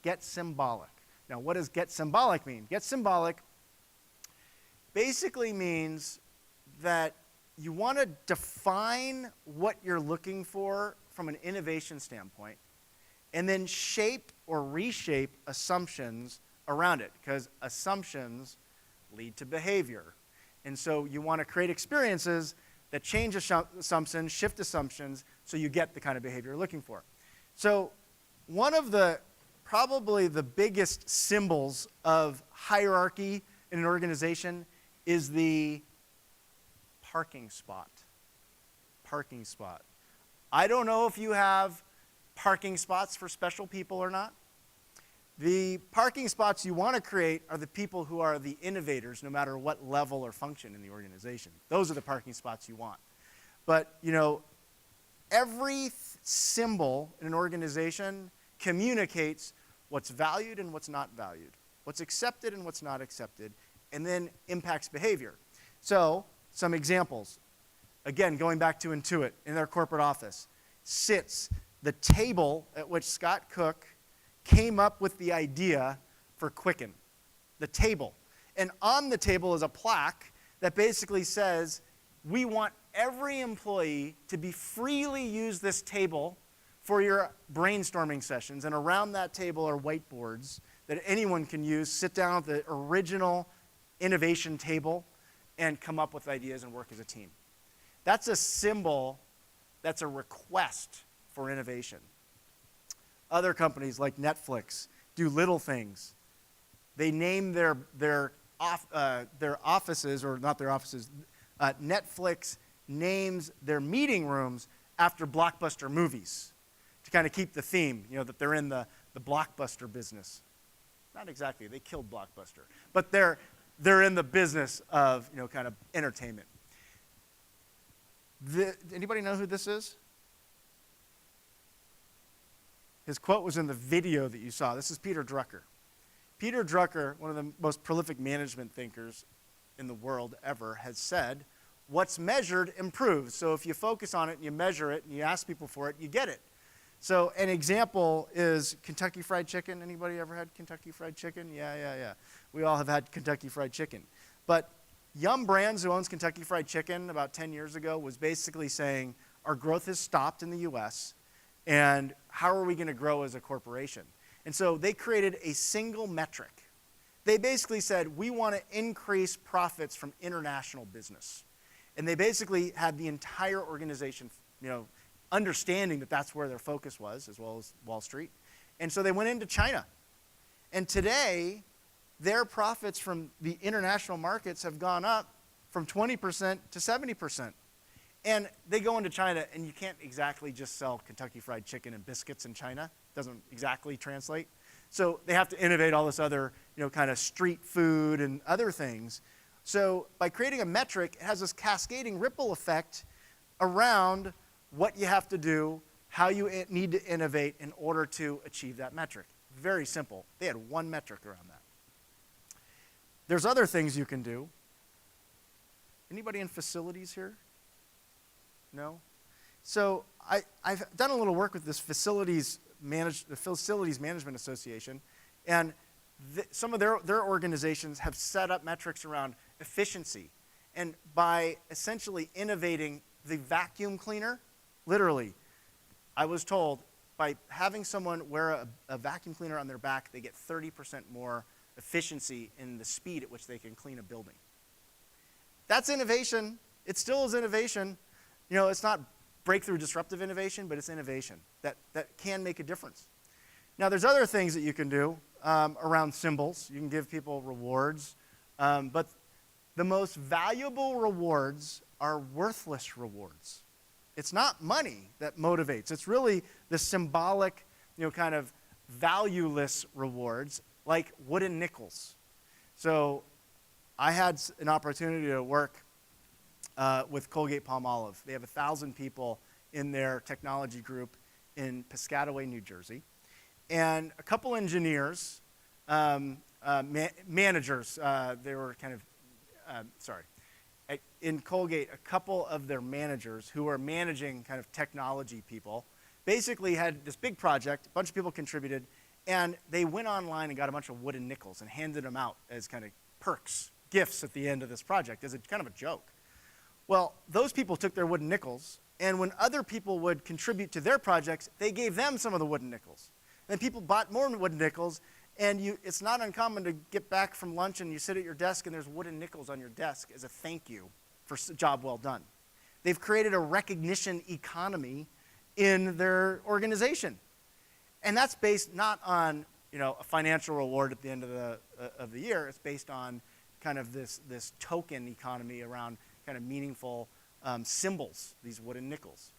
get symbolic. Now, what does get symbolic mean? Get symbolic basically means that you want to define what you're looking for from an innovation standpoint, and then shape or reshape assumptions around it, because assumptions lead to behavior. And so you want to create experiences that change assumptions, shift assumptions, so you get the kind of behavior you're looking for. So one of the, probably the biggest symbols of hierarchy in an organization is the parking spot. Parking spot. I don't know if you have parking spots for special people or not. The parking spots you want to create are the people who are the innovators, no matter what level or function in the organization. Those are the parking spots you want. But, you know, every symbol in an organization communicates what's valued and what's not valued, what's accepted and what's not accepted, and then impacts behavior. So, some examples. Again, going back to Intuit, in their corporate office, sits the table at which Scott Cook came up with the idea for Quicken, the table. And on the table is a plaque that basically says, we want every employee to be freely use this table for your brainstorming sessions. And around that table are whiteboards that anyone can use, sit down at the original innovation table and come up with ideas and work as a team. That's a symbol, that's a request for innovation. Other companies like Netflix do little things. They name their offices, or not their offices, Netflix names their meeting rooms after blockbuster movies to kind of keep the theme, you know, that they're in the blockbuster business. Not exactly, they killed Blockbuster, but they're in the business of, you know, kind of entertainment. Anybody know who this is? His quote was in the video that you saw. This is Peter Drucker. Peter Drucker, one of the most prolific management thinkers in the world ever, has said, what's measured improves. So if you focus on it and you measure it and you ask people for it, you get it. So an example is Kentucky Fried Chicken. Anybody ever had Kentucky Fried Chicken? Yeah. We all have had Kentucky Fried Chicken. But Yum Brands, who owns Kentucky Fried Chicken about 10 years ago, was basically saying, our growth has stopped in the US, and how are we going to grow as a corporation? And so they created a single metric. They basically said, we want to increase profits from international business. And they basically had the entire organization, you know, understanding that that's where their focus was, as well as Wall Street. And so they went into China. And today, their profits from the international markets have gone up from 20% to 70%. And they go into China, and you can't exactly just sell Kentucky Fried Chicken and biscuits in China. It doesn't exactly translate. So they have to innovate all this other, you know, kind of street food and other things. So by creating a metric, it has this cascading ripple effect around what you have to do, how you need to innovate in order to achieve that metric. Very simple. They had one metric around that. There's other things you can do. Anybody in facilities here? No? So I've done a little work with this the Facilities Management Association, and some of their organizations have set up metrics around efficiency. And by essentially innovating the vacuum cleaner, literally, I was told by having someone wear a vacuum cleaner on their back, they get 30% more efficiency in the speed at which they can clean a building. That's innovation. It still is innovation. You know, it's not breakthrough disruptive innovation, but it's innovation that can make a difference. Now, there's other things that you can do around symbols. You can give people rewards, but the most valuable rewards are worthless rewards. It's not money that motivates. It's really the symbolic, you know, kind of valueless rewards, like wooden nickels. So I had an opportunity to work with Colgate-Palmolive. They have 1,000 people in their technology group in Piscataway, New Jersey. And a couple engineers, managers, they were kind of, in Colgate, a couple of their managers who were managing kind of technology people basically had this big project, a bunch of people contributed, And they went online and got a bunch of wooden nickels and handed them out as kind of perks, gifts at the end of this project as a kind of a joke. Well, those people took their wooden nickels, and when other people would contribute to their projects, they gave them some of the wooden nickels. Then people bought more wooden nickels, and it's not uncommon to get back from lunch and you sit at your desk and there's wooden nickels on your desk as a thank you for a job well done. They've created a recognition economy in their organization. And that's based not on a financial reward at the end of the year. It's based on kind of this token economy around kind of meaningful symbols, these wooden nickels.